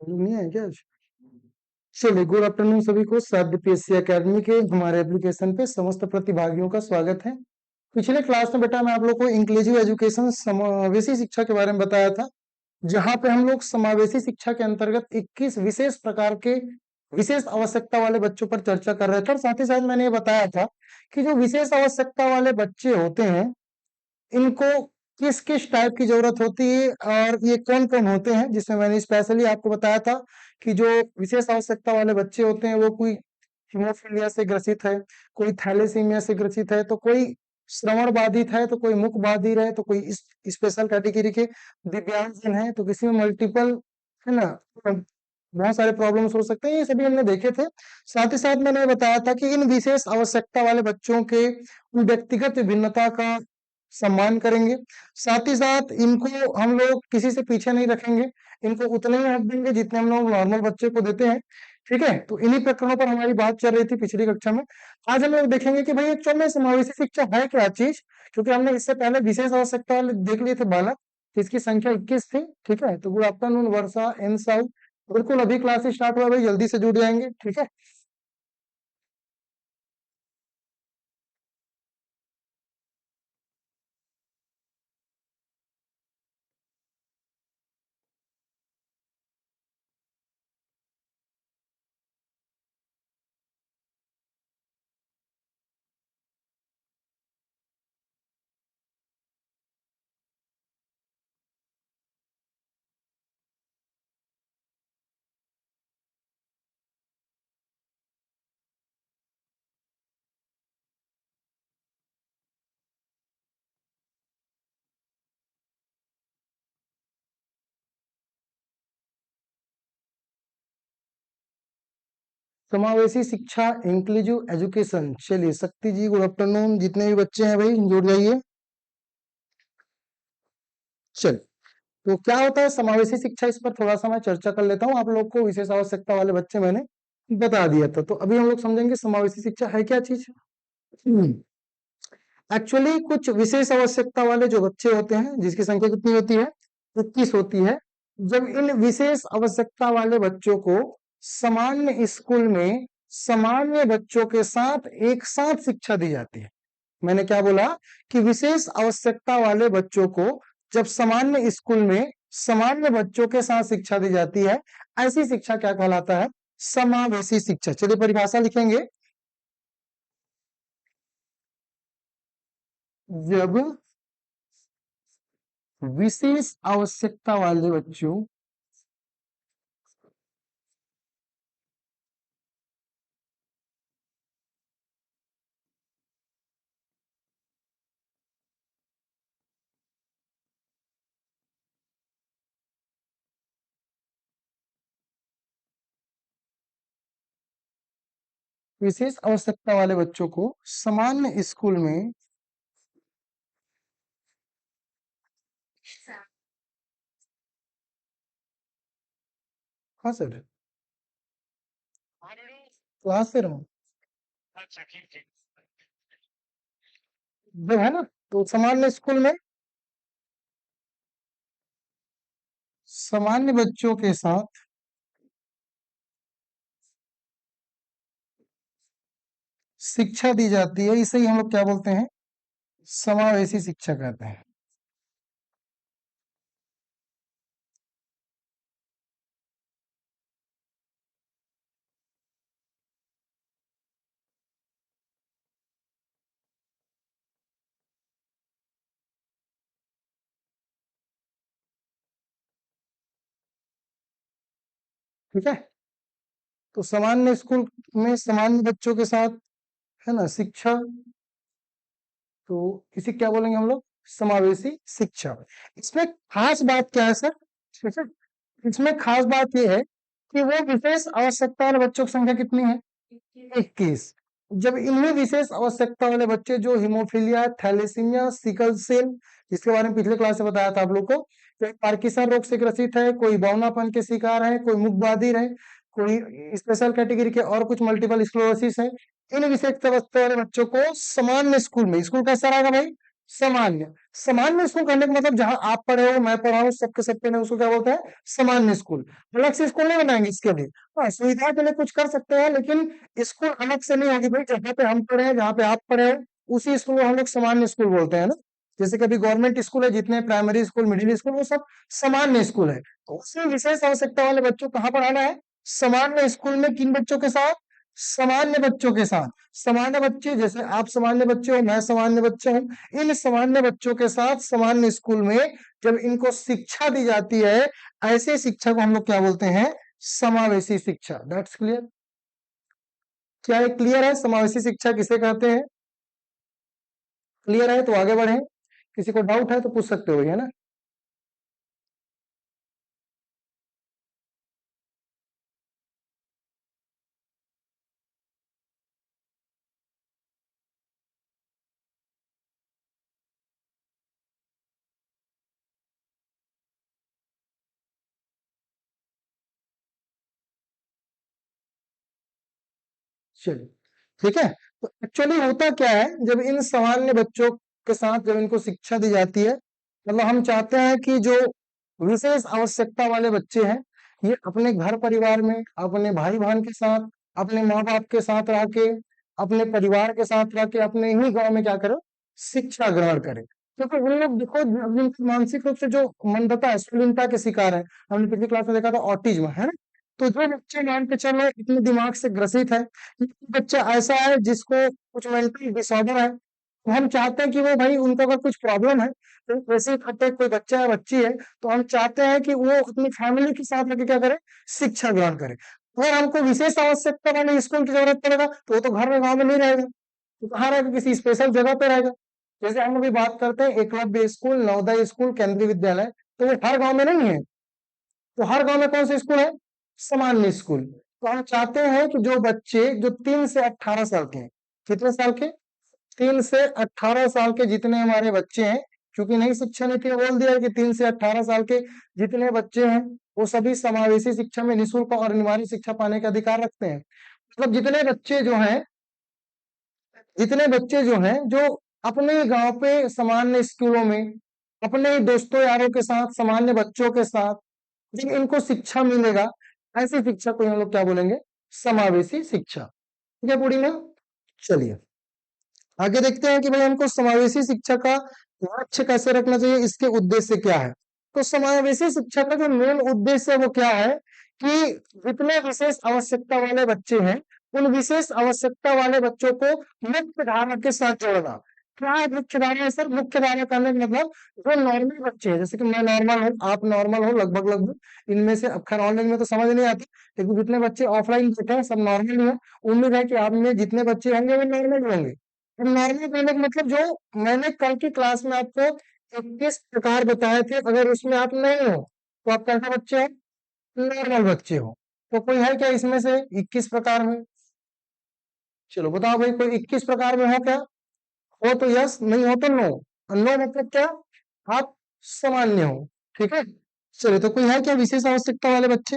लोग नहीं आए क्या आज? चलिए, गुड आफ्टरनून सभी को। साध्य पीएससी एकेडमी के हमारे एप्लीकेशन पे समस्त प्रतिभागियों का स्वागत है। पिछले क्लास में बेटा मैं आप लोग को इंक्लूसिव एजुकेशन समावेशी शिक्षा के बारे में बताया था, जहां पे हम लोग समावेशी शिक्षा के अंतर्गत 21 विशेष प्रकार के विशेष आवश्यकता वाले बच्चों पर चर्चा कर रहे थे। और साथ ही साथ मैंने ये बताया था कि जो विशेष आवश्यकता वाले बच्चे होते हैं, इनको किस किस टाइप की जरूरत होती है और ये कौन कौन होते हैं, जिसमें मैंने स्पेशली आपको बताया था कि जो विशेष आवश्यकता वाले बच्चे होते हैं वो कोई हीमोफीलिया से ग्रसित है, कोई थैलेसीमिया से ग्रसित है, तो कोई श्रवण बाधित है, तो कोई मुख बाधित है, तो कोई स्पेशल कैटेगरी के दिव्यांगजन है, तो किसी में मल्टीपल है ना, बहुत सारे प्रॉब्लम्स हो सकते हैं। ये सभी हमने देखे थे। साथ ही साथ मैंने बताया था कि इन विशेष आवश्यकता वाले बच्चों के व्यक्तिगत विभिन्नता का सम्मान करेंगे। साथ ही साथ इनको हम लोग किसी से पीछे नहीं रखेंगे, इनको उतने ही हक देंगे जितने हम लोग नॉर्मल बच्चे को देते हैं। ठीक है, तो इन्हीं प्रकरणों पर हमारी बात चल रही थी पिछली कक्षा में। आज हम लोग देखेंगे कि भाई एक्चुअल में समावेशी शिक्षा है क्या चीज, क्योंकि हमने इससे पहले विशेष आवश्यकता वाले देख लिए थे बालक, जिसकी संख्या 21 थी। ठीक है, तो गुड आफ्टरनून वर्षा एन साउथ। बिल्कुल अभी क्लास स्टार्ट हुआ भाई, जल्दी से जुड़ जाएंगे। ठीक है, समावेशी शिक्षा इंक्लूसिव एजुकेशन। चलिए शक्ति जी गुड आफ्टरनून, जितने भी बच्चे हैं भाई जुड़ जाइए। चल, तो क्या होता है समावेशी शिक्षा, इस पर थोड़ा सा मैं चर्चा कर लेता हूँ। आप लोग को विशेष आवश्यकता वाले बच्चे मैंने बता दिया था, तो अभी हम लोग समझेंगे समावेशी शिक्षा है क्या चीज। एक्चुअली कुछ विशेष आवश्यकता वाले जो बच्चे होते हैं, जिसकी संख्या कितनी होती है, 21 होती है। जब इन विशेष आवश्यकता वाले बच्चों को सामान्य स्कूल में सामान्य बच्चों के साथ एक साथ शिक्षा दी जाती है। मैंने क्या बोला कि विशेष आवश्यकता वाले बच्चों को जब सामान्य स्कूल में सामान्य बच्चों के साथ शिक्षा दी जाती है, ऐसी शिक्षा क्या कहलाता है, समावेशी शिक्षा। चलिए परिभाषा लिखेंगे। जब विशेष आवश्यकता वाले बच्चों विशेष आवश्यकता वाले बच्चों को सामान्य स्कूल में हाँ सर क्लास से रहूं जब है ना, तो सामान्य स्कूल में सामान्य बच्चों के साथ शिक्षा दी जाती है, इसे ही हम लोग क्या बोलते हैं, समावेशी शिक्षा कहते हैं। ठीक है, तो सामान्य स्कूल में सामान्य बच्चों के साथ है ना शिक्षा, तो इसे क्या बोलेंगे हम लोग, समावेशी शिक्षा। इसमें खास बात क्या है सर, ठीक है, इसमें खास बात यह है कि वो विशेष आवश्यकता वाले बच्चों की संख्या कितनी है, 21। जब इनमें विशेष आवश्यकता वाले बच्चे जो हीमोफीलिया, थैलेसीमिया, सिकल सेल, जिसके बारे में पिछले क्लास में बताया था आप लोग को, कोई पार्किंसन रोग से ग्रसित है, कोई बौनापन के शिकार है, कोई मुख बधिर है, कोई स्पेशल कैटेगरी के और कुछ मल्टीपल स्क्लेरोसिस है, इन विशेष अवस्था वाले बच्चों को सामान्य स्कूल में, स्कूल कैसा रहेगा भाई, सामान्य। सामान्य स्कूल कहने का मतलब जहां आप पढ़े हो, मैं पढ़ा हूँ, सबके सब पढ़े हैं, उसको क्या बोलते हैं? सामान्य स्कूल। अलग से स्कूल नहीं बनाएंगे इसके लिए। हाँ, सुविधा के लिए कुछ कर सकते हैं, लेकिन स्कूल अलग से नहीं होगी भाई। जहाँ पे हम पढ़े हैं, जहाँ पे आप पढ़े हो, उसी स्कूल को हम लोग सामान्य स्कूल बोलते हैं ना। जैसे कि अभी गवर्नमेंट स्कूल है, जितने प्राइमरी स्कूल, मिडिल स्कूल, वो सब सामान्य स्कूल है। तो उसमें विशेष आवश्यकता वाले बच्चों को कहाँ पढ़ाना है? सामान्य स्कूल में। किन बच्चों के साथ? सामान्य बच्चों के साथ। सामान्य बच्चे, जैसे आप सामान्य बच्चे हो, मैं सामान्य बच्चा हूँ, इन सामान्य बच्चों के साथ सामान्य स्कूल में जब इनको शिक्षा दी जाती है, ऐसे शिक्षा को हम लोग क्या बोलते हैं? समावेशी शिक्षा। That's clear. क्या ये क्लियर है? समावेशी शिक्षा किसे कहते हैं? क्लियर है तो आगे बढ़े। किसी को डाउट है तो पूछ सकते हो, है ना। चलिए, ठीक है। तो एक्चुअली होता क्या है, जब इन सामान्य बच्चों के साथ जब इनको शिक्षा दी जाती है, मतलब हम चाहते हैं कि जो विशेष आवश्यकता वाले बच्चे हैं, ये अपने घर परिवार में, अपने भाई बहन के साथ, अपने माँ बाप के साथ रह के, अपने परिवार के साथ रह के, अपने ही गांव में क्या करो? शिक्षा ग्रहण करें। क्योंकि उन लोग देखो, जिनकी मानसिक रूप से जो मंदता है, स्थूलता के शिकार है, हमने पिछली क्लास में देखा था, ऑटिज्म है ना। तो जो बच्चे मान के चलो इतने दिमाग से ग्रसित है, बच्चा ऐसा है जिसको कुछ मेंटल डिसऑर्डर है, तो हम चाहते हैं कि वो भाई, उनको अगर कुछ प्रॉब्लम है, तो वैसे इकट्ठे कोई बच्चा है, बच्ची है, तो हम चाहते हैं कि वो अपनी फैमिली के साथ रहकर क्या करे? शिक्षा ग्रहण करे। अगर हमको विशेष आवश्यकता वाले स्कूल की जरूरत पड़ेगा, तो वो तो घर में, गाँव में नहीं रहेगा, तो कहाँ रहेगा? किसी स्पेशल जगह पे रहेगा। जैसे हम अभी बात करते हैं एकलव्य स्कूल, नवोदय स्कूल, केंद्रीय विद्यालय, तो वो हर गांव में नहीं है। तो हर गांव में कौन सा स्कूल है? सामान्य स्कूल। तो हम चाहते हैं कि जो बच्चे जो 3 से 18 साल के हैं, कितने साल के? 3 से 18 साल के जितने हमारे बच्चे हैं, क्योंकि नई शिक्षा नीति में बोल दिया है कि 3 से 18 साल के जितने बच्चे हैं, वो सभी समावेशी शिक्षा में निःशुल्क और अनिवार्य शिक्षा पाने का अधिकार रखते हैं। मतलब जितने बच्चे जो हैं, जो अपने गांव पे सामान्य स्कूलों में, अपने दोस्तों यारों के साथ, सामान्य बच्चों के साथ जब इनको शिक्षा मिलेगा, ऐसी शिक्षा को हम लोग क्या बोलेंगे? समावेशी शिक्षा। ठीक है पूरी में। चलिए आगे देखते हैं कि भाई हमको समावेशी शिक्षा का लक्ष्य कैसे रखना चाहिए, इसके उद्देश्य क्या है। तो समावेशी शिक्षा का जो मेन उद्देश्य है वो क्या है? कि जितने विशेष आवश्यकता वाले बच्चे हैं, उन विशेष आवश्यकता वाले बच्चों को मुख्य धारा के साथ जोड़ना। क्या है मुख्य धारा? है सर, मुख्य धारा करने का मतलब जो नॉर्मल बच्चे हैं, जैसे कि मैं नॉर्मल हूँ, आप नॉर्मल हो, लगभग लगभग इनमें से, अब खैर ऑनलाइन में तो समझ नहीं आती, लेकिन जितने बच्चे ऑफलाइन बैठे हैं सब नॉर्मल ही हैं। उम्मीद है कि आप में जितने बच्चे होंगे वो नॉर्मल होंगे। नॉर्मल कहने का मतलब, जो मैंने कल की क्लास में आपको 21 प्रकार बताए थे, अगर उसमें आप नहीं हो तो आप कैसे बच्चे हो? नॉर्मल बच्चे हो। तो कोई है क्या इसमें से 21 प्रकार में? चलो बताओ भाई, कोई 21 प्रकार में हो क्या? हो तो यस, नहीं हो तो नो। नो मतलब क्या? आप सामान्य हो। ठीक है। चलो, तो कोई है क्या विशेष आवश्यकता वाले बच्चे?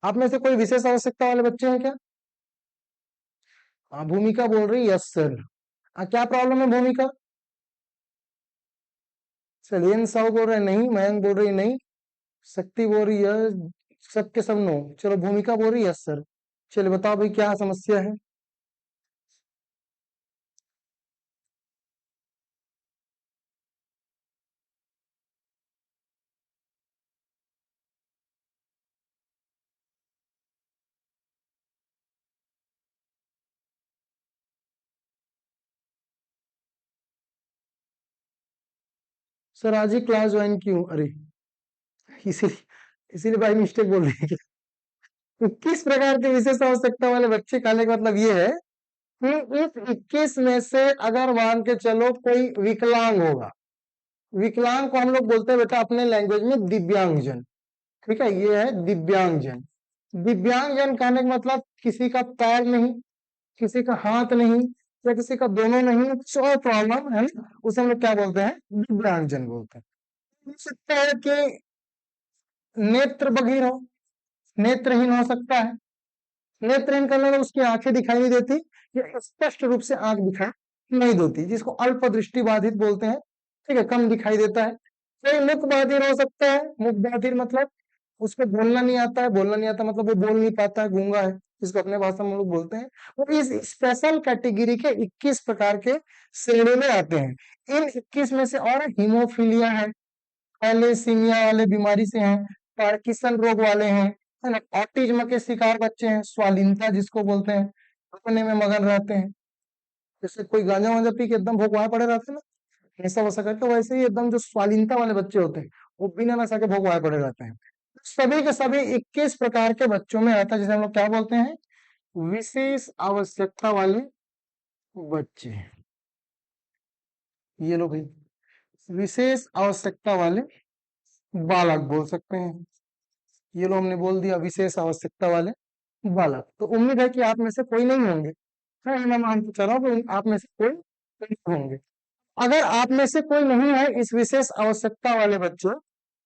आप में से कोई विशेष आवश्यकता वाले बच्चे हैं क्या? हाँ, भूमिका बोल रही यस सर। क्या प्रॉब्लम है भूमिका? सलियन साहु बोल रहे नहीं, मयंक बोल रही नहीं, शक्ति बोल रही है, सबके सब नो। चलो भूमिका बोल रही है यस सर। चलो बताओ भाई क्या समस्या है? सर आज ही क्लास ज्वाइन की हूँ। अरे, इसीलिए इसीलिए भाई मिस्टेक बोल रही है क्या? तो किस प्रकार के विशेष आवश्यकता वाले बच्चे कहने का मतलब ये है कि इस 21 में से अगर मान के चलो कोई विकलांग होगा, विकलांग को हम लोग बोलते हैं बेटा अपने लैंग्वेज में दिव्यांगजन। ठीक है, ये है दिव्यांगजन। दिव्यांगजन कहने का मतलब किसी का पैर नहीं, किसी का हाथ नहीं, या किसी का दोनों नहीं, कुछ और प्रॉब्लम है ना, उसे हम लोग क्या बोलते हैं? दिव्यांगजन बोलते हैं। हो सकता है कि नेत्र बधिर हो, नेत्रहीन हो सकता है। नेत्रहीन करने में उसकी आंखें दिखाई नहीं देती, या स्पष्ट रूप से आंख दिखाई नहीं धोती, जिसको अल्प दृष्टि बाधित बोलते हैं। ठीक है, कम दिखाई देता है। कोई मुख बधिर हो सकता है। मुख बधिर मतलब उसको बोलना नहीं आता है, बोलना नहीं आता मतलब वो बोल नहीं पाता है, गूंगा है, इसको अपने भाषा में हम लोग बोलते हैं। वो इस स्पेशल कैटेगरी के 21 प्रकार के श्रेणी में आते हैं। इन 21 में से और हीमोफीलिया है, थैलेसीमिया वाले बीमारी से हैं, पार्किंसन रोग वाले हैं, है ना, ऑटिज्म के शिकार बच्चे हैं, स्वालीनता जिसको बोलते हैं, अपने में मगन रहते हैं। जैसे कोई गांजा वांजा पी के एकदम भोग वहां पड़े रहते हैं ना, ऐसा वैसा करके, वैसे ही एकदम जो स्वालीनता वाले बच्चे होते हैं वो बिना नशा के भोग वहां पड़े रहते हैं। सभी के सभी 21 प्रकार के बच्चों में आता है, जिसे हम लोग क्या बोलते हैं, विशेष आवश्यकता वाले बच्चे। ये लोग विशेष आवश्यकता वाले बालक बोल सकते हैं। ये लो हमने बोल दिया विशेष आवश्यकता वाले बालक। तो उम्मीद है कि आप में से कोई नहीं होंगे। हाँ, मैं मान के चल रहा हूँ कि आप में से कोई नहीं होंगे। अगर आप में से कोई नहीं है इस विशेष आवश्यकता वाले बच्चे,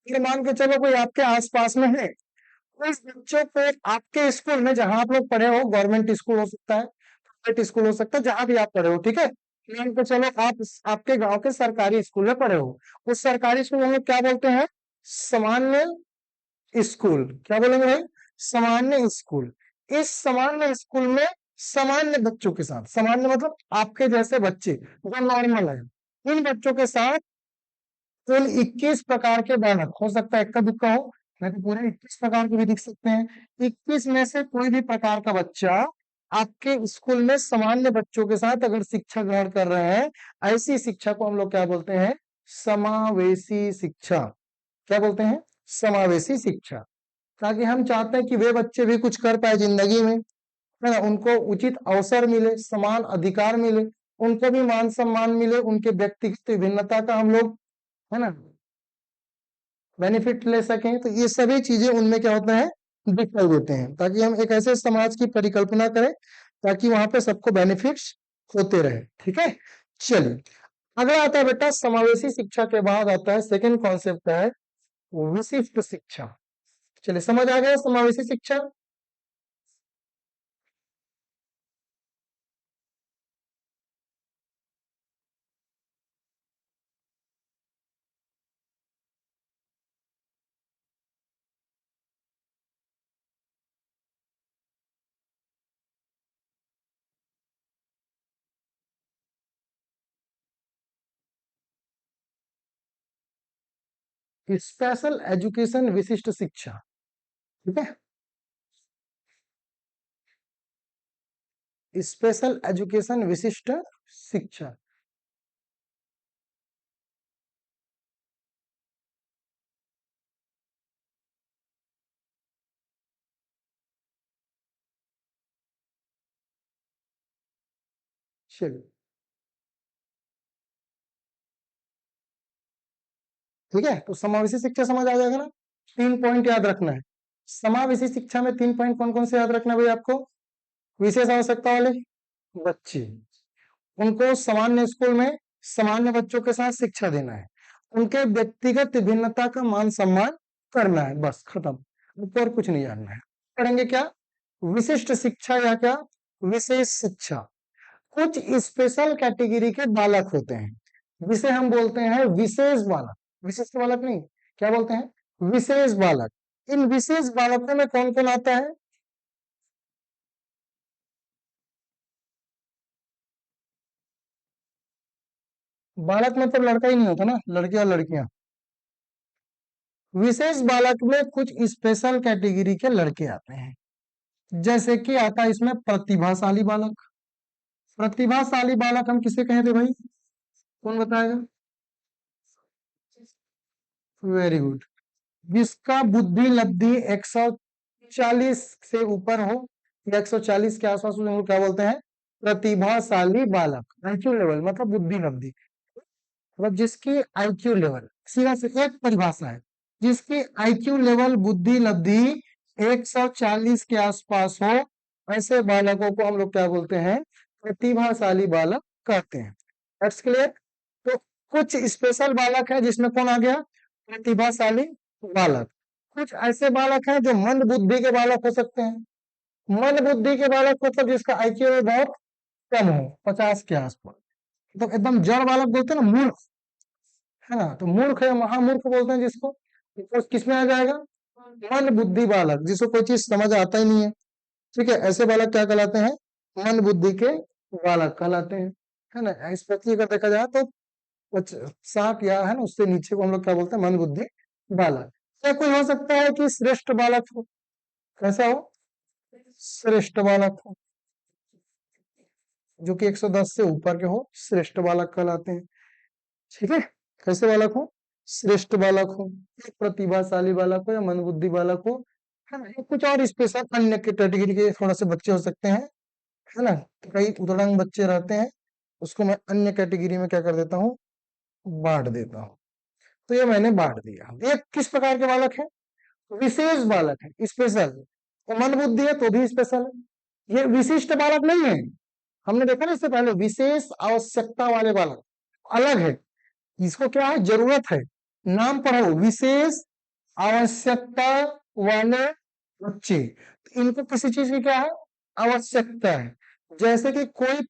ये मान के चलो कोई आपके आसपास में है, तो इस बच्चों को आपके स्कूल में जहां आप लोग पढ़े हो, गवर्नमेंट स्कूल हो सकता है, प्राइवेट स्कूल हो सकता है, जहां भी आप पढ़े हो, ठीक है, मान के चलो आप आपके गांव के सरकारी स्कूल में पढ़े हो, उस सरकारी स्कूल में हम लोग क्या बोलते हैं, सामान्य स्कूल। क्या बोलेंगे भाई, सामान्य स्कूल। इस सामान्य स्कूल में सामान्य बच्चों के साथ, सामान्य मतलब आपके जैसे बच्चे जो नॉर्मल है, इन बच्चों के साथ कुल 21 प्रकार के बालक, हो सकता है इक्का दुक्का हो, नहीं तो पूरे 21 प्रकार के भी दिख सकते हैं। 21 में से कोई भी प्रकार का बच्चा आपके स्कूल में सामान्य बच्चों के साथ अगर शिक्षा ग्रहण कर रहे हैं, ऐसी शिक्षा को हम लोग क्या बोलते हैं, समावेशी शिक्षा। क्या बोलते हैं, समावेशी शिक्षा। ताकि हम चाहते हैं कि वे बच्चे भी कुछ कर पाए जिंदगी में, है ना, उनको उचित अवसर मिले, समान अधिकार मिले, उनको भी मान सम्मान मिले, उनके व्यक्तिगत विभिन्नता का हम लोग, है ना, बेनिफिट ले सकें। तो ये सभी चीजें उनमें क्या होता है, दिखाई देते हैं, ताकि हम एक ऐसे समाज की परिकल्पना करें ताकि वहां पे सबको बेनिफिट्स होते रहे। ठीक है, चलिए अगला आता है बेटा, समावेशी शिक्षा के बाद आता है सेकंड कॉन्सेप्ट है विशिष्ट शिक्षा। चलिए समझ आ गया समावेशी शिक्षा। स्पेशल एजुकेशन विशिष्ट शिक्षा। ठीक है, स्पेशल एजुकेशन विशिष्ट शिक्षा। चलिए ठीक है, तो समावेशी शिक्षा समझ आ जाएगा ना। 3 पॉइंट याद रखना है। समावेशी शिक्षा में 3 पॉइंट कौन कौन से याद रखना है भाई आपको, विशेष आवश्यकता वाले बच्चे, उनको सामान्य स्कूल में सामान्य बच्चों के साथ शिक्षा देना है, उनके व्यक्तिगत भिन्नता का मान सम्मान करना है, बस खत्म। आपको और कुछ नहीं जानना है। पढ़ेंगे क्या, विशिष्ट शिक्षा या क्या विशेष शिक्षा। कुछ स्पेशल कैटेगरी के बालक होते हैं जिसे हम बोलते हैं विशेष बालक, विशिष्ट बालक नहीं, क्या बोलते हैं, विशेष बालक। इन विशेष बालकों में कौन कौन आता है, बालक मतलब लड़का ही नहीं होता ना, लड़के और लड़कियां। विशेष बालक में कुछ स्पेशल कैटेगरी के लड़के आते हैं, जैसे कि आता है इसमें प्रतिभाशाली बालक। प्रतिभाशाली बालक हम किसे कहते भाई, कौन बताएगा, वेरी गुड, जिसका बुद्धि लब्धि 140 से ऊपर हो, या 140 के आसपास उनको क्या बोलते हैं, प्रतिभाशाली बालक। आईक्यू लेवल मतलब बुद्धि लब्धि, मतलब जिसकी आईक्यू लेवल, सीधा से एक परिभाषा है, जिसकी आईक्यू लेवल बुद्धि लब्धि 140 के आसपास हो, ऐसे बालकों को हम लोग क्या बोलते हैं, प्रतिभाशाली बालक कहते हैं। That's clear. तो कुछ स्पेशल बालक है जिसमें कौन आ गया, प्रतिभाशाली बालक। कुछ ऐसे बालक हैं जो मंद बुद्धि के बालक हो सकते हैं। मंद बुद्धि के बालक मतलब जिसका आईक्यू बहुत कम हो, 50 के आसपास। तो एकदम जड़ बालक बोलते हैं ना, मूर्ख, है ना, तो मूर्ख है, महामूर्ख बोलते हैं जिसको, तो किस में आ जाएगा, मन बुद्धि बालक, जिसको कोई चीज समझ आता ही नहीं है। ठीक है, ऐसे बालक क्या कहलाते हैं, मन बुद्धि के बालक कहलाते हैं, है ना। इस प्रति अगर देखा जाए तो 60 या है ना उससे नीचे को हम लोग क्या बोलते हैं, मन बुद्धि बालक। क्या कोई हो सकता है कि श्रेष्ठ बालक हो, कैसा हो, श्रेष्ठ बालक हो, जो कि 110 से ऊपर के हो, श्रेष्ठ बालक कहलाते हैं। ठीक है, कैसे बालक हो, श्रेष्ठ बालक हो, एक प्रतिभाशाली बालक हो या मन बुद्धि बालक हो, है ना। ये कुछ और स्पेशल अन्य कैटेगरी के थोड़ा से बच्चे हो सकते हैं, है ना। तो कई उदड़ंग बच्चे रहते हैं, उसको मैं अन्य कैटेगरी में क्या कर देता हूँ, बांट देता हूँ। तो ये मैंने बांट दिया। ये किस प्रकार के बालक है, विशेष बालक है, स्पेशल। तो मन बुद्धि है तो भी स्पेशल है, ये विशिष्ट बालक नहीं है। हमने देखा ना इससे पहले, विशेष आवश्यकता वाले बालक अलग है, इसको क्या है, जरूरत है, नाम पढ़ो, विशेष आवश्यकता वाले बच्चे। तो इनको किसी चीज की क्या है, आवश्यकता है। जैसे कि कोई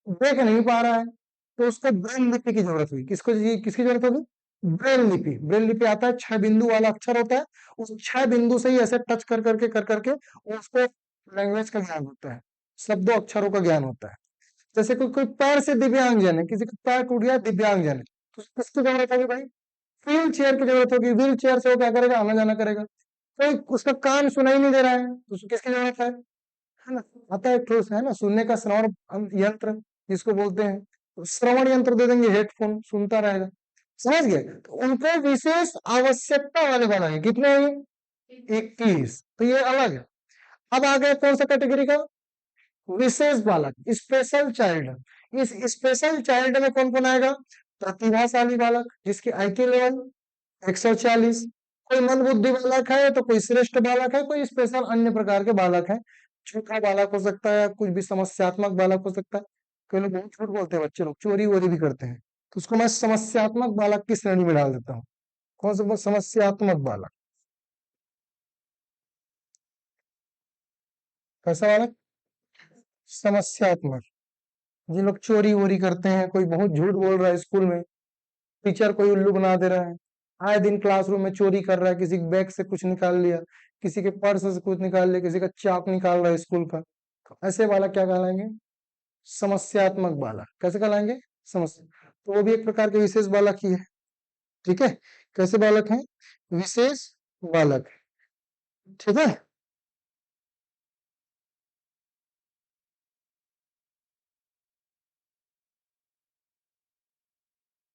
देख नहीं पा रहा है, तो उसको ब्रेल लिपि की जरूरत हुई, किसको किसकी जरूरत होगी, ब्रेल लिपि। ब्रेल लिपि आता है 6 बिंदु वाला अक्षर होता है, उस 6 बिंदु से ही ऐसे टच कर करके उसको लैंग्वेज का ज्ञान होता है, शब्दों अक्षरों का ज्ञान होता है। जैसे कोई कोई पैर से दिव्यांगजन है, किसी का पैर टूट गया, दिव्यांगजन है, तो किसकी जरूरत होगी भाई, व्हील चेयर की जरूरत होगी। व्हील चेयर से वो क्या करेगा, आना जाना करेगा। कोई उसका कान सुनाई नहीं दे रहा है, तो उसको किसकी जरूरत है ना। आता है एक ठोस है ना, सुनने का श्रवण यंत्र जिसको बोलते हैं, तो श्रवण यंत्र दे देंगे, हेडफोन, सुनता रहेगा। समझ गए, तो उनको विशेष आवश्यकता वाले बनाएंगे, कितने हैं ये, 21। तो ये अलग है। अब आ गए कौन सा कैटेगरी का, विशेष बालक, स्पेशल चाइल्ड। इस स्पेशल चाइल्ड में कौन कौन आएगा, प्रतिभाशाली बालक जिसकी आईक्यू लेवल 140, कोई मन बुद्धि बालक है, तो कोई श्रेष्ठ बालक है, कोई स्पेशल अन्य प्रकार के बालक है। छोटा बालक हो सकता है, कुछ भी समस्यात्मक बालक हो सकता है। कई लोग बहुत झूठ बोलते हैं, बच्चे लोग चोरी वोरी भी करते हैं, तो उसको मैं समस्यात्मक बालक की श्रेणी में डाल देता हूँ। कौन सा समस्यात्मक बालक, कैसा बालक, समस्यात्मक। जिन लोग चोरी वोरी करते हैं, कोई बहुत झूठ बोल रहा है स्कूल में, टीचर कोई उल्लू बना दे रहा है, आए दिन क्लासरूम में चोरी कर रहा है, किसी के बैग से कुछ निकाल लिया, किसी के पर्स से कुछ निकाल लिया, किसी का चाक निकाल रहा है स्कूल का, तो ऐसे बालक क्या कहलाएंगे, समस्यात्मक बालक। कैसे कहलाएंगे, समस्या। तो वो भी एक प्रकार के विशेष बालक ही है। ठीक है, कैसे बालक है, विशेष बालक। ठीक है,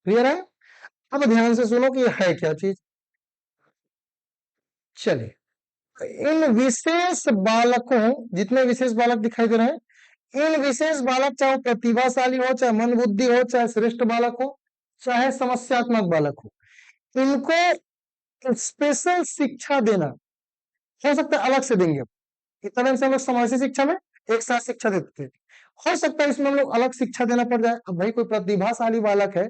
क्लियर है। अब ध्यान से सुनो कि ये है क्या चीज। चलिए, इन विशेष बालकों, जितने विशेष बालक दिखाई दे रहे हैं, इन विशेष बालक, चाहे वो प्रतिभाशाली हो, चाहे मन बुद्धि हो, चाहे श्रेष्ठ बालक हो, चाहे समस्यात्मक बालक हो, इनको स्पेशल शिक्षा देना, हो सकता है अलग से देंगे। इतना से हम लोग समावेशी शिक्षा में एक साथ शिक्षा देते थे, हो सकता है इसमें हम लोग अलग शिक्षा देना पड़ जाए। अब भाई कोई प्रतिभाशाली बालक है,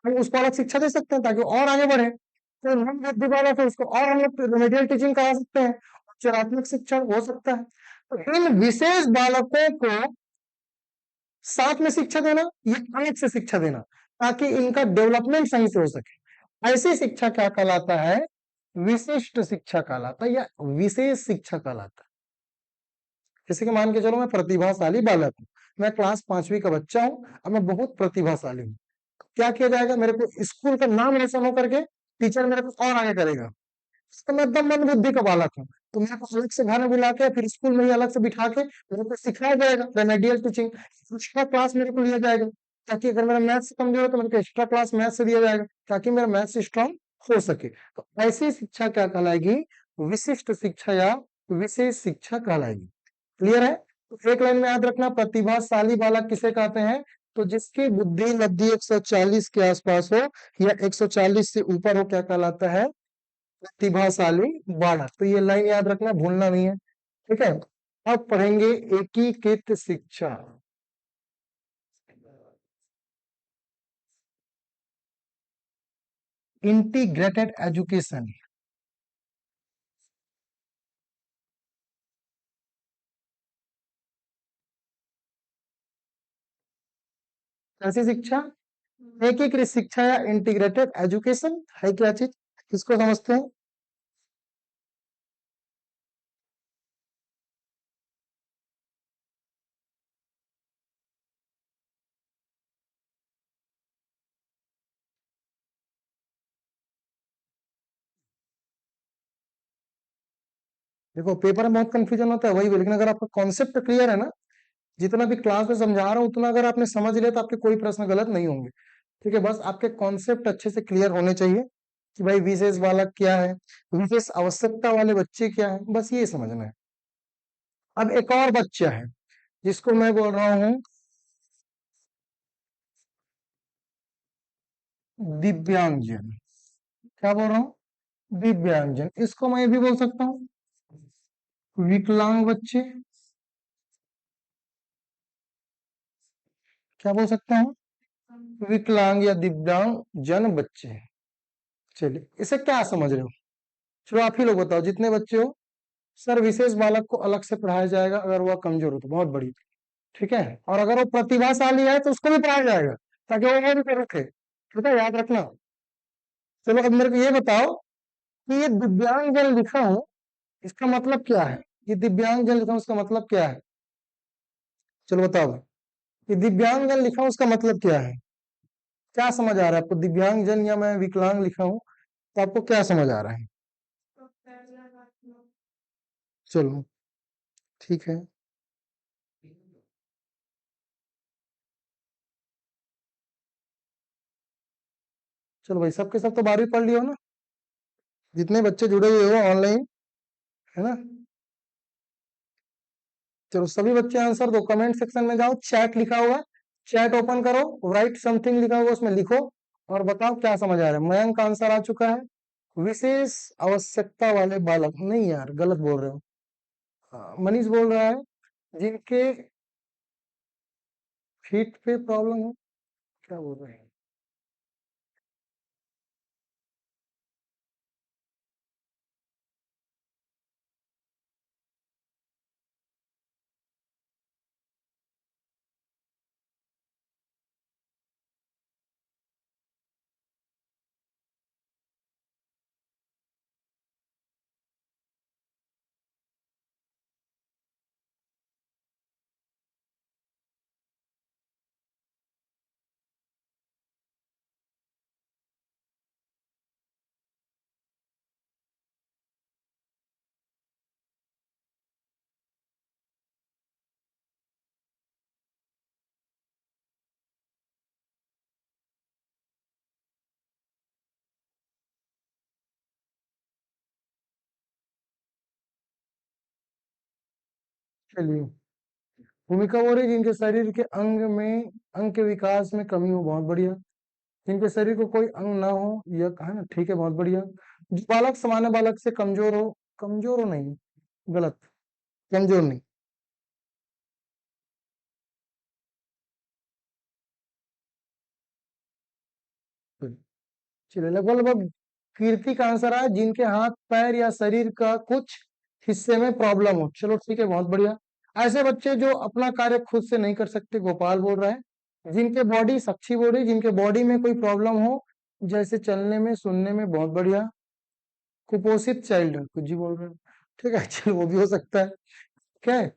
हम उसको अलग शिक्षा दे सकते हैं ताकि वो और आगे बढ़े। कोई मन बुद्धि बालक है, उसको और हम लोग रेमेडियल टीचिंग करा सकते हैं, उपचारात्मक शिक्षण हो सकता है। तो इन विशेष बालकों को साथ में शिक्षा देना या अलग से शिक्षा देना, ताकि इनका डेवलपमेंट सही से हो सके, ऐसी शिक्षा क्या कहलाता है, विशिष्ट शिक्षा कहलाता है या विशेष शिक्षा कहलाता है। जैसे कि मान के चलो मैं प्रतिभाशाली बालक हूँ, मैं क्लास 5वीं का बच्चा हूँ, अब मैं बहुत प्रतिभाशाली हूँ, तो क्या किया जाएगा, मेरे को स्कूल का नाम रोशन होकर के टीचर मेरे को और आगे करेगा। तो मैं एकदम मन बुद्धि का बालक हूँ, तो मेरे को अलग से घर में बुला के फिर स्कूल में ही अलग से बिठा के मेरे को सिखाया जाएगा, रेमेडियल टीचिंग, एक्स्ट्रा क्लास मेरे को लिया जाएगा, ताकि अगर मेरा मैथ्स कमजोर है तो मेरे को एक्स्ट्रा क्लास मैथ्स से दिया जाएगा, ताकि मेरा मैथ्स स्ट्रांग हो सके। तो ऐसी शिक्षा क्या कहलाएगी, विशिष्ट शिक्षा या विशेष शिक्षा कहलाएगी। क्लियर है। तो एक लाइन में याद रखना, प्रतिभाशाली बालक किसे कहते हैं, तो जिसकी बुद्धि लब्धि 140 के आसपास हो या 140 से ऊपर हो, क्या कहलाता है, प्रतिभाशाली बालक। तो ये लाइन याद रखना, भूलना नहीं है। ठीक है, अब पढ़ेंगे एकीकृत शिक्षा। Integrated education. ऐसी शिक्षा, एकीकृत शिक्षा या इंटीग्रेटेड एजुकेशन है क्या चीज, इसको समझते हैं। देखो पेपर में बहुत कंफ्यूजन होता है वही भी, लेकिन अगर आपका कॉन्सेप्ट क्लियर है ना, जितना भी क्लास में समझा रहा हूँ उतना अगर आपने समझ लिया तो आपके कोई प्रश्न गलत नहीं होंगे। ठीक है, बस आपके कॉन्सेप्ट अच्छे से क्लियर होने चाहिए कि भाई विशेष बालक क्या है, विशेष आवश्यकता वाले बच्चे क्या है, बस ये समझना है। अब एक और बच्चा है जिसको मैं बोल रहा हूँ दिव्यांगजन। क्या बोल रहा हूँ, दिव्यांगजन, इसको मैं भी बोल सकता हूँ विकलांग बच्चे। क्या बोल सकता हूँ, विकलांग या दिव्यांग जन बच्चे। चलिए इसे क्या समझ रहे हो, चलो आप ही लोग बताओ जितने बच्चे हो। सर विशेष बालक को अलग से पढ़ाया जाएगा अगर वह कमजोर हो तो, बहुत बड़ी। ठीक है, और अगर वो प्रतिभाशाली है तो उसको भी पढ़ाया जाएगा ताकि वो भी कर रखे। ठीक है, याद रखना। चलो अब मेरे को ये बताओ कि ये दिव्यांगजन लिखा हूं, इसका मतलब क्या है। ये दिव्यांगजन लिखा हूं उसका मतलब क्या है, चलो बताओ। ये दिव्यांगजन लिखा हूं उसका मतलब क्या है, क्या समझ आ रहा है आपको, दिव्यांगजन या मैं विकलांग लिखा हूं तो आपको क्या समझ आ रहा है। चलो ठीक है। चलो भाई सबके सब तो 12वीं पढ़ लियो ना, जितने बच्चे जुड़े हुए हो ऑनलाइन, है ना। चलो सभी बच्चे आंसर दो, कमेंट सेक्शन में जाओ, चैट लिखा हुआ है, चैट ओपन करो, राइट समथिंग लिखा हुआ है, उसमें लिखो और बताओ क्या समझ आ रहा है। मयंक का आंसर आ चुका है, विशेष आवश्यकता वाले बालक, नहीं यार गलत बोल रहे हो। मनीष बोल रहा है जिनके फीट पे प्रॉब्लम हो, क्या बोल रहे हैं। चलिए, भूमिका बोल रही जिनके शरीर के अंग के विकास में कमी हो, बहुत बढ़िया। जिनके शरीर को कोई अंग ना हो, यह है ना, ठीक है बहुत बढ़िया। जो बालक सामान्य बालक से कमजोर हो, कमजोर हो नहीं, गलत, कमजोर नहीं। चलिए लगभग लगभग कीर्ति का आंसर आया जिनके हाथ पैर या शरीर का कुछ हिस्से में प्रॉब्लम हो, चलो ठीक है बहुत बढ़िया। ऐसे बच्चे जो अपना कार्य खुद से नहीं कर सकते, गोपाल बोल रहा है जिनके बॉडी, साक्षी बोल रही जिनके बॉडी में कोई प्रॉब्लम हो, जैसे चलने में सुनने में, बहुत बढ़िया। कुपोषित चाइल्ड कुछ जी बोल रहे हैं, ठीक है चलो वो भी हो सकता है। क्या है,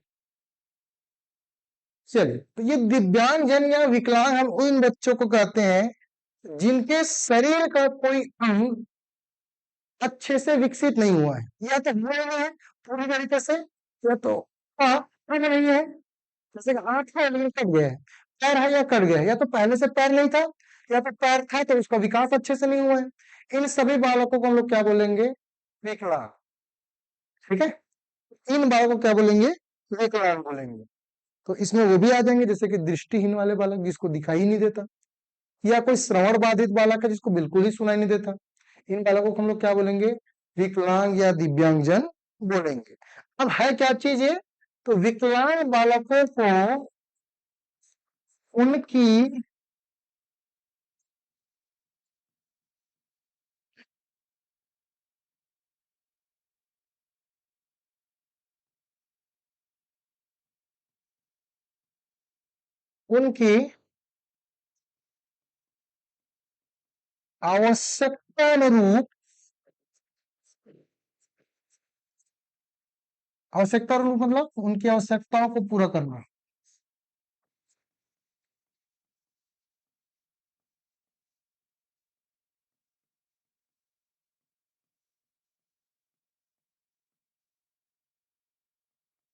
चलिए तो ये दिव्यांग जन या विकलांग हम उन बच्चों को कहते हैं जिनके शरीर का कोई अंग अच्छे से विकसित नहीं हुआ है, या तो हुआ नहीं है पूरी तरीके से, या तो हाँ हुआ नहीं है, जैसे कि हाथ है लेकिन कट गया है, पैर है या कट गया है, या तो पहले से पैर नहीं था, या तो पैर था तो उसका विकास अच्छे से नहीं हुआ है। इन सभी बालकों को हम लोग क्या बोलेंगे, विकलांग। ठीक है, इन बालकों को क्या बोलेंगे, विकलांग बोलेंगे। तो इसमें वो भी आ जाएंगे जैसे कि दृष्टिहीन वाले बालक जिसको दिखाई नहीं देता, या कोई श्रवण बाधित बालक है जिसको बिल्कुल ही सुनाई नहीं देता, इन बालकों को हम लोग क्या बोलेंगे, विकलांग या दिव्यांगजन बोलेंगे। अब है क्या चीज ये, तो विकलांग बालकों को उनकी उनकी आवश्यकतानुरूप, आवश्यकतानुरूप मतलब उनकी आवश्यकताओं को पूरा करना,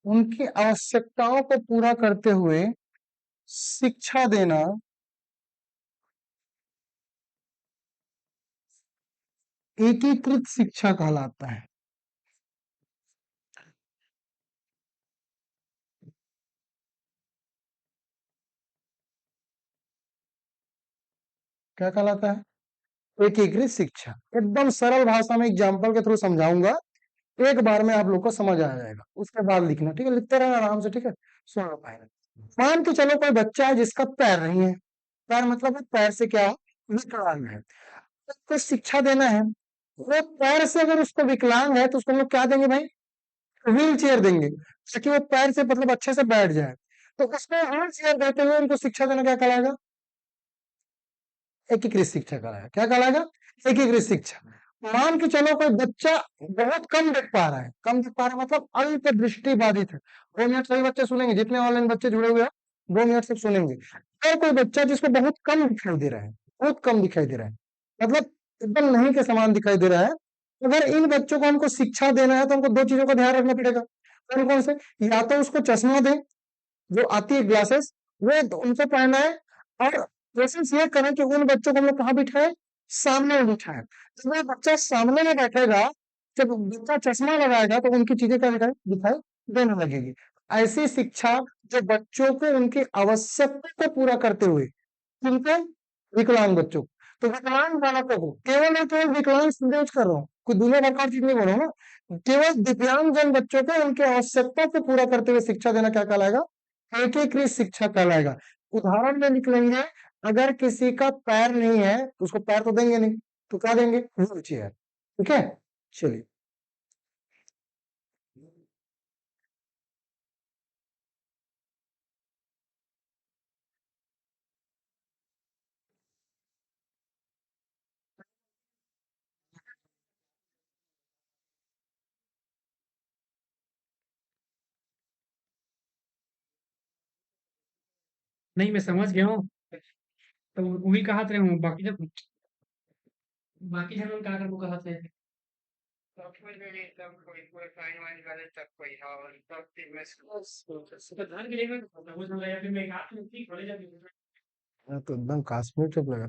उनकी आवश्यकताओं को पूरा करते हुए शिक्षा देना एकीकृत शिक्षा कहलाता है। क्या कहलाता है? एकीकृत शिक्षा। एकदम सरल भाषा में एग्जाम्पल के थ्रू समझाऊंगा, एक बार में आप लोग को समझ आ जाएगा, उसके बाद लिखना, ठीक है? लिखते रहना आराम से, ठीक है? सुनो भाई, मान के चलो कोई बच्चा है जिसका पैर नहीं है, पैर मतलब वो पैर से क्या है? विकलांग है। उसको शिक्षा देना है, वो पैर से अगर उसको विकलांग है तो उसको हम लोग क्या देंगे भाई? व्हील चेयर देंगे, ताकि वो पैर से मतलब अच्छे से बैठ जाए। तो उसको व्हील चेयर देते हुए उनको शिक्षा देना क्या कहलाएगा? एकीकृत शिक्षा कहलाएगा। क्या कहलाएगा? एकीकृत शिक्षा। मान के चलो कोई बच्चा बहुत कम देख पा रहा है, कम देख पा रहा है मतलब अल्प दृष्टि बाधित है। 2 मिनट सभी बच्चे सुनेंगे, जितने ऑनलाइन बच्चे जुड़े हुए हैं 2 मिनट से सुनेंगे। और कोई बच्चा जिसको बहुत कम दिखाई दे रहा है, बहुत कम दिखाई दे रहा है, मतलब एकदम नहीं के समान दिखाई दे रहा है, अगर इन बच्चों को हमको शिक्षा देना है तो हमको 2 चीजों का ध्यान रखना पड़ेगा। कौन कौन से? या तो उसको चश्मा दे, जो आती है ग्लासेस, वो उनको पहना है। और कोशिश ये करें कि उन बच्चों को हम लोग कहाँ बिठाए? सामने में बिठाए। जब वो बच्चा सामने में बैठेगा, जब बच्चा चश्मा लगाएगा तो उनकी चीजें क्या दिखाई दिखाई देने लगेगी। ऐसी शिक्षा जो बच्चों को उनकी आवश्यकता को पूरा करते हुए, किनको? विकलांग बच्चों को। तो विकलांग बालकों को, केवल मैं केवल विकलांग संदेश कर रहा हूँ, कोई दूसरा भर का चीज नहीं बोल रहा हूँ ना, केवल दिव्यांग जन बच्चों को उनकी आवश्यकता को पूरा करते हुए शिक्षा देना क्या कहलाएगा? एकीकृत शिक्षा कहलाएगा। उदाहरण में निकलेंगे, अगर किसी का पैर नहीं है तो उसको पैर तो देंगे नहीं, तो क्या देंगे? Wheel chair. ठीक है, चलिए। नहीं, मैं समझ गया हूँ। तो वही कहा थे हम, बाकी जब हम कहा था वो कहा थे। तो धान के लिए वो समझ आया, फिर मैं कहा ठीक बोले जब। हाँ, तो एकदम काश्मीर ट्रिप लगा।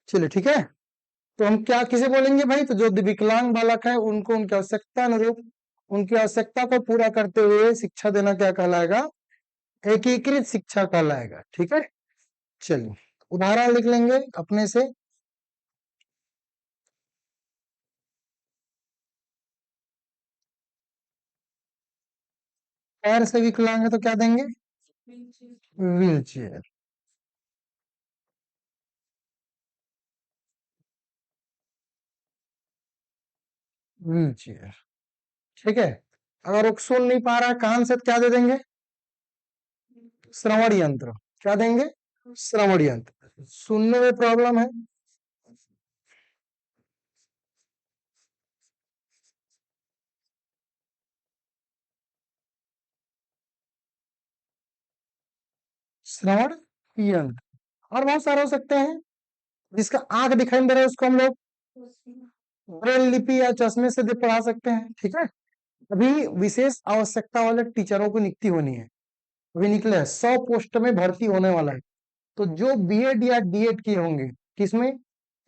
चलिए, ठीक है। तो हम क्या किसे बोलेंगे भाई? तो जो विकलांग बालक है उनको उनकी आवश्यकता अनुरूप, उनकी आवश्यकता को पूरा करते हुए शिक्षा देना क्या कहलाएगा? एकीकृत शिक्षा कहलाएगा। ठीक है, चलिए उदाहरण लिख लेंगे अपने से। पैर से विकलांग है तो क्या देंगे? Wheel chair. व्हील चेयर, ठीक है। अगर वो सुन नहीं पा रहा है कान से तो क्या दे देंगे? श्रवण यंत्र। क्या देंगे? श्रवण यंत्र। सुनने में प्रॉब्लम है, श्रवण यंत्र। और बहुत सारे हो सकते हैं, जिसका आंख दिखाई नहीं दे रहा है उसको हम लोग ब्रेल लिपि या चश्मे से पढ़ा सकते हैं। ठीक है। अभी विशेष आवश्यकता वाले टीचरों को नियुक्ति होनी है, अभी निकले हैं, 100 पोस्ट में भर्ती होने वाला है। तो जो बीएड या डीएड किए होंगे, किसमें?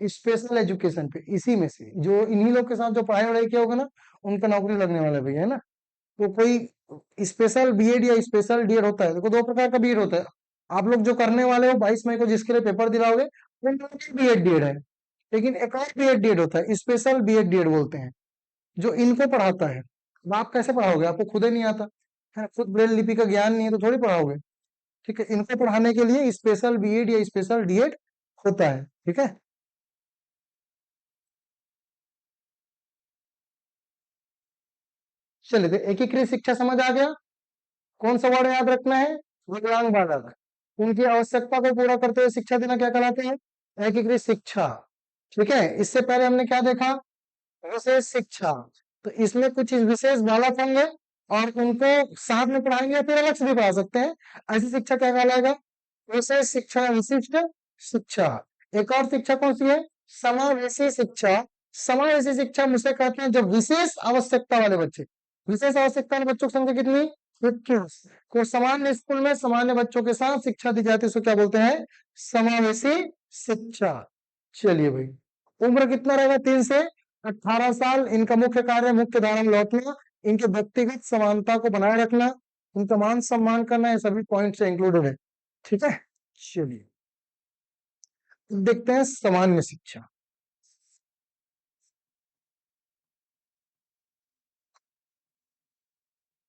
स्पेशल एजुकेशन पे, इसी में से जो इन्हीं लोग के साथ जो पढ़ाई वढ़ाई किया होगा ना, उनका नौकरी लगने वाला है भैया, है ना? तो कोई स्पेशल बीएड या स्पेशल डीएड होता है, देखो 2 प्रकार का बीएड होता है। आप लोग जो करने वाले हो 22 मई को जिसके लिए पेपर दिलाओगे, वो बीएड डीएड है। लेकिन एक और बीएड डीएड होता है, स्पेशल बीएड डीएड बोलते हैं, जो इनको पढ़ाता है। अब आप कैसे पढ़ाओगे? आपको खुद ही नहीं आता है, खुद ब्रेल लिपि का ज्ञान नहीं है तो थोड़ी पढ़ाओगे। ठीक है, इनको पढ़ाने के लिए स्पेशल बीएड या स्पेशल डीएड होता है। ठीक है, चलिए तो एकीकृत शिक्षा समझ आ गया। कौन सा वर्ड याद रखना है? विकलांग बालक। उनकी आवश्यकता को पूरा करते हुए शिक्षा देना क्या कहलाते हैं? एकीकृत शिक्षा। ठीक है, इससे पहले हमने क्या देखा? विशेष शिक्षा। तो इसमें कुछ विशेष बालक होंगे और उनको साथ में पढ़ाएंगे या फिर अलग से भी पढ़ा सकते हैं। ऐसी शिक्षा क्या कहलाएगा? विशेष शिक्षा, विशिष्ट शिक्षा। एक और शिक्षा कौन सी है? समावेशी शिक्षा। समावेशी शिक्षा मुझसे कहते हैं जब विशेष आवश्यकता वाले बच्चे, विशेष आवश्यकता वाले बच्चों की संख्या कितनी? 21 को सामान्य स्कूल में सामान्य बच्चों के साथ शिक्षा दी जाती है, इसको क्या बोलते हैं? समावेशी शिक्षा। चलिए भाई, उम्र कितना रहेगा? 3 से 18 साल। इनका मुख्य कार्य मुख्य धारा में लौटना, इनके व्यक्तिगत समानता को बनाए रखना, उनका मान सम्मान करना, ये सभी पॉइंट से इंक्लूडेड है। ठीक है, चलिए देखते हैं सामान्य शिक्षा।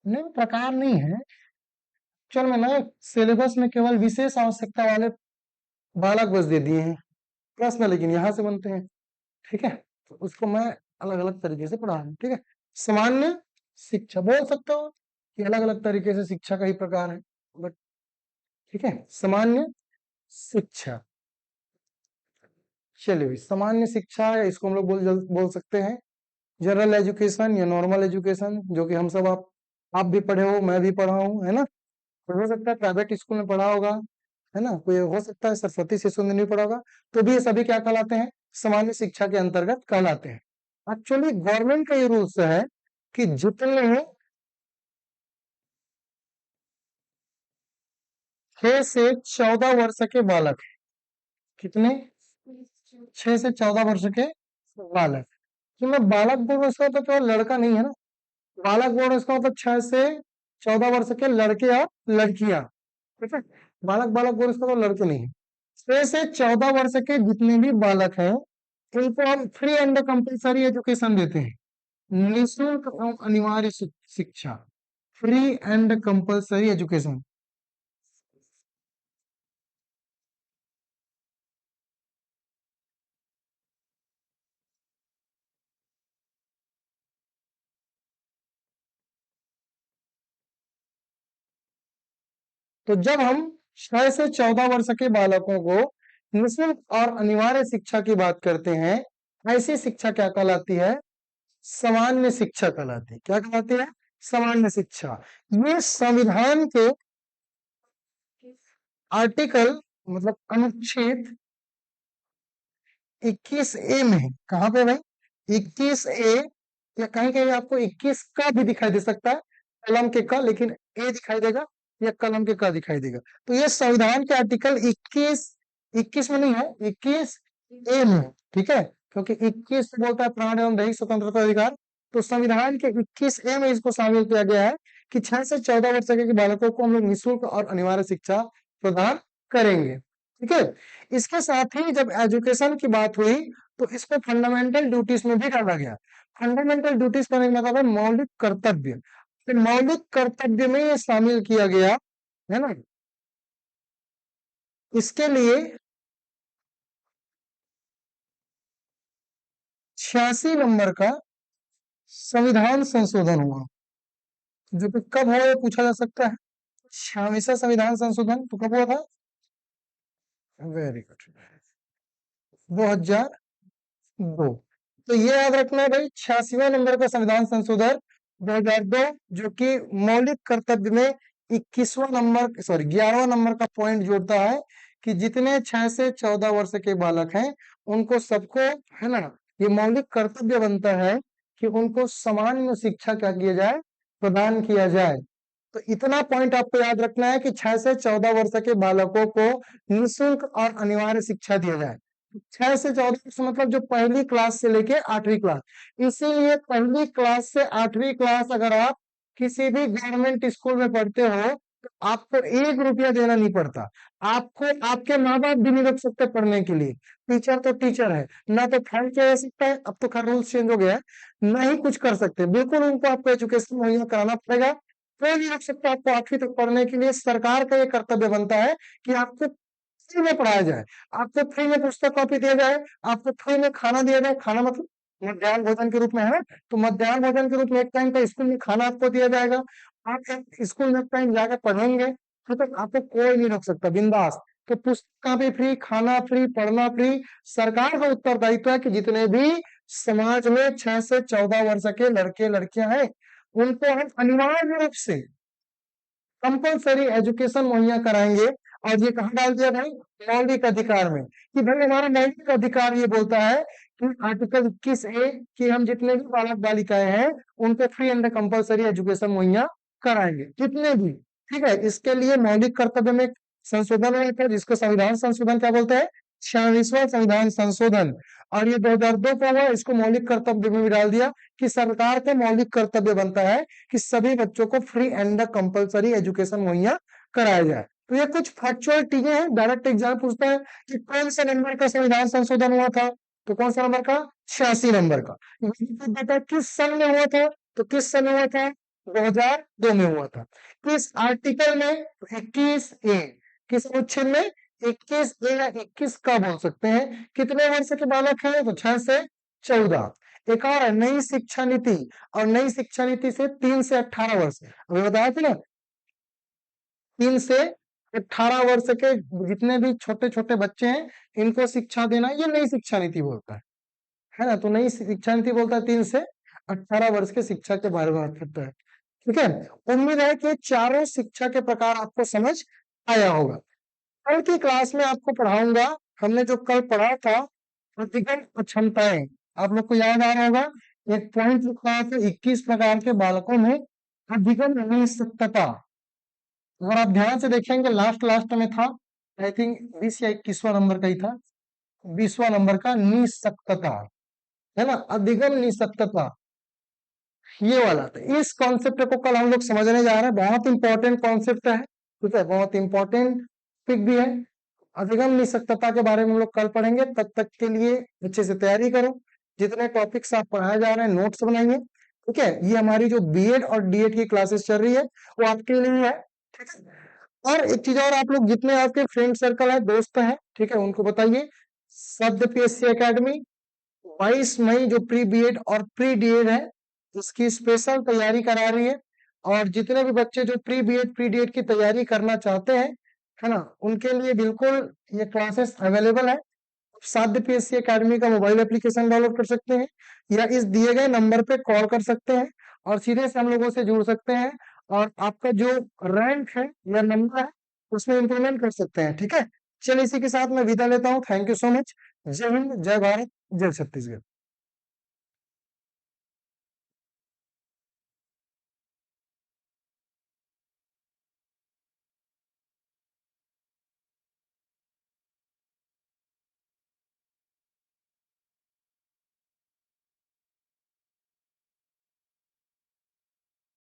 नहीं, प्रकार नहीं है। चल मैं ना सिलेबस में केवल विशेष आवश्यकता वाले बालक बस दे दिए हैं प्रश्न, लेकिन यहाँ से बनते हैं। ठीक है, तो उसको मैं अलग अलग तरीके से पढ़ा रहा हूँ। ठीक है, सामान्य शिक्षा बोल सकते हो कि अलग अलग तरीके से शिक्षा का ही प्रकार है, बट ठीक है, सामान्य शिक्षा। चलिए भाई, सामान्य शिक्षा है, इसको हम लोग बोल सकते हैं जनरल एजुकेशन या नॉर्मल एजुकेशन, जो कि हम सब आप भी पढ़े हो, मैं भी पढ़ा हूँ, है ना। कोई हो सकता है प्राइवेट स्कूल में पढ़ा होगा, है ना, कोई हो सकता है सरस्वती शिशु मंदिर में पढ़ा होगा, तो भी ये सभी क्या कहलाते हैं? सामान्य शिक्षा के अंतर्गत कहलाते हैं। एक्चुअली गवर्नमेंट का ये रूल्स है कि जितने 6 से 14 वर्ष के बालक हैं, कितने? 6 से 14 वर्ष के बालक। तो मैं बालक बोल रहा हूँ, इसका तो केवल लड़का नहीं है ना, बालक बोल रहा हूँ इसका मतलब 6 से 14 वर्ष के लड़के और लड़कियां। ठीक है, बालक बालक बोल इसका तो लड़के नहीं है। 6 से 14 वर्ष के जितने भी बालक हैं, इनको हम फ्री एंड कंपल्सरी एजुकेशन देते हैं, निःशुल्क एवं अनिवार्य शिक्षा, फ्री एंड कंपल्सरी एजुकेशन। तो जब हम 6 से 14 वर्ष के बालकों को निःशुल्क और अनिवार्य शिक्षा की बात करते हैं, ऐसी शिक्षा क्या कहलाती है? सामान्य शिक्षा कहलाती है। क्या कहलाती है? सामान्य शिक्षा। ये संविधान के आर्टिकल मतलब अनुच्छेद 21A में है। कहां पे भाई? 21A, या कहीं कहीं आपको 21 का भी दिखाई दे सकता है, कलम के का, लेकिन ए दिखाई देगा या कलम के का दिखाई देगा। तो ये संविधान के आर्टिकल 21 में नहीं है, 21A में है। ठीक है, क्योंकि 21 बोलता है प्राण एवं दैहिक स्वतंत्रता अधिकार, तो संविधान के 21A में इसको शामिल किया गया है कि 6 से 14 वर्ष के बालकों को हम लोग निःशुल्क और अनिवार्य शिक्षा प्रदान करेंगे। ठीक है, इसके साथ ही जब एजुकेशन की बात हुई तो इसको फंडामेंटल ड्यूटीज में भी डाला गया। फंडामेंटल ड्यूटीज का मतलब है मौलिक कर्तव्य। फिर मौलिक कर्तव्य में ये शामिल किया गया, है ना। इसके लिए 86 नंबर का संविधान संशोधन हुआ, जो कि कब हुआ ये पूछा जा सकता है। 86वां संविधान संशोधन तो कब हुआ था? Very good, 2002। तो ये याद रखना है भाई, 86वां नंबर का संविधान संशोधन 2002, जो कि मौलिक कर्तव्य में 21वां नंबर, सॉरी 11वां नंबर का पॉइंट जोड़ता है कि जितने 6 से 14 वर्ष के बालक हैं उनको सबको, है ना, ये मौलिक कर्तव्य बनता है कि उनको सामान्य शिक्षा क्या किया जाए? प्रदान किया जाए। तो इतना पॉइंट आपको याद रखना है कि 6 से 14 वर्ष के बालकों को निःशुल्क और अनिवार्य शिक्षा दिया जाए। 6 से 14 वर्ष मतलब जो पहली क्लास से लेके 8वीं क्लास। इसीलिए पहली क्लास से 8वीं क्लास अगर आप किसी भी गवर्नमेंट स्कूल में पढ़ते हो तो आपको 1 रुपया देना नहीं पड़ता। आपको आपके माँ बाप भी नहीं रख सकते पढ़ने के लिए। टीचर तो टीचर है ना, तो फाइन किया जा सकता है, अब तो खैर रूल्स चेंज हो गया है, ना ही कुछ कर सकते। बिल्कुल उनको आपको एजुकेशन मुहैया कराना पड़ेगा। कोई नहीं रख सकता आपको 8वीं तक पढ़ने के लिए। सरकार का ये कर्तव्य बनता है कि आपको फ्री में पढ़ाया जाए, आपको फ्री में पुस्तक कॉपी दिया जाए, आपको फ्री में खाना दिया जाए। खाना मतलब मध्याह्न भोजन के रूप में, है ना, तो मध्याह्न भोजन के रूप में एक टाइम का स्कूल में खाना आपको दिया जाएगा। आप स्कूल में एक टाइम जाकर पढ़ेंगे, तो आपको कोई नहीं रोक सकता, बिंदास। तो पुस्तक भी फ्री, खाना फ्री, पढ़ना फ्री। सरकार का उत्तरदायित्व है कि जितने भी समाज में 6 से 14 वर्ष के लड़के लड़कियां हैं, उनको हम अनिवार्य रूप से कंपलसरी एजुकेशन मुहैया कराएंगे। और ये कहाँ डाल दिया भाई? मौलिक अधिकार में, कि भाई हमारा मौलिक अधिकार ये बोलता है कि आर्टिकल 21A कि हम जितने भी बालक बालिकाएं हैं उनको फ्री एंड कंपलसरी एजुकेशन मुहैया कराएंगे, जितने भी। ठीक है, इसके लिए मौलिक कर्तव्य में संशोधन हुआ था, जिसको संविधान संशोधन क्या बोलते हैं? 46वां संविधान संशोधन। और ये 2002 का हुआ, इसको मौलिक कर्तव्य में भी डाल दिया कि सरकार का मौलिक कर्तव्य बनता है कि सभी बच्चों को फ्री एंड कंपलसरी एजुकेशन मुहैया कराया जाए। तो ये कुछ फैक्चुअल चीजें हैं। डायरेक्ट एग्जाम पूछता है कि कौन से नंबर का संविधान संशोधन हुआ था, तो कौन सा नंबर का? 86 नंबर का। बेटा किस सन में हुआ था, तो किस सन में हुआ था? 2002 में हुआ था। किस आर्टिकल में? 21A। किस अनुच्छेद में? 21A या 21 का बोल सकते हैं। कितने वर्ष के बालक हैं? तो 6 से 14। एक और है नई शिक्षा नीति, और नई शिक्षा नीति से 3 से 18 वर्ष, अभी बताया था ना, 3 से 18 वर्ष के जितने भी छोटे छोटे बच्चे हैं इनको शिक्षा देना, ये नई शिक्षा नीति बोलता है ना। तो नई शिक्षा नीति बोलता है 3 से 18 वर्ष के शिक्षा के बारे में बात करता है। ठीक है, उम्मीद है कि चारों शिक्षा के प्रकार आपको समझ आया होगा। कल की क्लास में आपको पढ़ाऊंगा, हमने जो कल पढ़ा था प्रतिगम अक्षमताएं, आप लोग को याद आ रहा होगा। एक पॉइंट लिखा था 21 प्रकार के बालकों में अधिगम निःशक्तता। अगर आप ध्यान से देखेंगे लास्ट लास्ट में था, आई थिंक 20 या 21वां नंबर का ही था, 20वां नंबर का निःशक्तता, है ना, अधिगम निःशक्तता, ये वाला। तो इस कॉन्सेप्ट को कल हम लोग समझने जा रहे हैं, बहुत इंपॉर्टेंट कॉन्सेप्ट है। ठीक है, बहुत इंपॉर्टेंट टॉपिक भी है। अधिगम निःशक्तता के बारे में हम लोग कल पढ़ेंगे। तब तक के लिए अच्छे से तैयारी करो, जितने टॉपिक्स आप पढ़ाए जा रहे हैं नोट्स बनाइए। ठीक है, ये हमारी जो बीएड और डीएड की क्लासेस चल रही है वो आपके लिए है। ठीक है, और एक चीज और, आप लोग जितने आपके फ्रेंड सर्कल है, दोस्त हैं, ठीक है, उनको बताइए शब्द पीएससी एकेडमी 22 मई जो प्री बीएड और प्री डीएड है उसकी स्पेशल तैयारी करा रही है। और जितने भी बच्चे जो प्री बीएड प्री डीएड की तैयारी करना चाहते हैं, है ना, उनके लिए बिल्कुल ये क्लासेस अवेलेबल है। साध्य पीएससी एकेडमी का मोबाइल एप्लीकेशन डाउनलोड कर सकते हैं, या इस दिए गए नंबर पे कॉल कर सकते हैं और सीधे से हम लोगों से जुड़ सकते हैं। और आपका जो रैंक है या नंबर है उसमें इंप्रूवमेंट कर सकते हैं। ठीक है, चलिए इसी के साथ मैं विदा लेता हूँ। Thank you so much. जय हिंद, जय भारत, जय छत्तीसगढ़।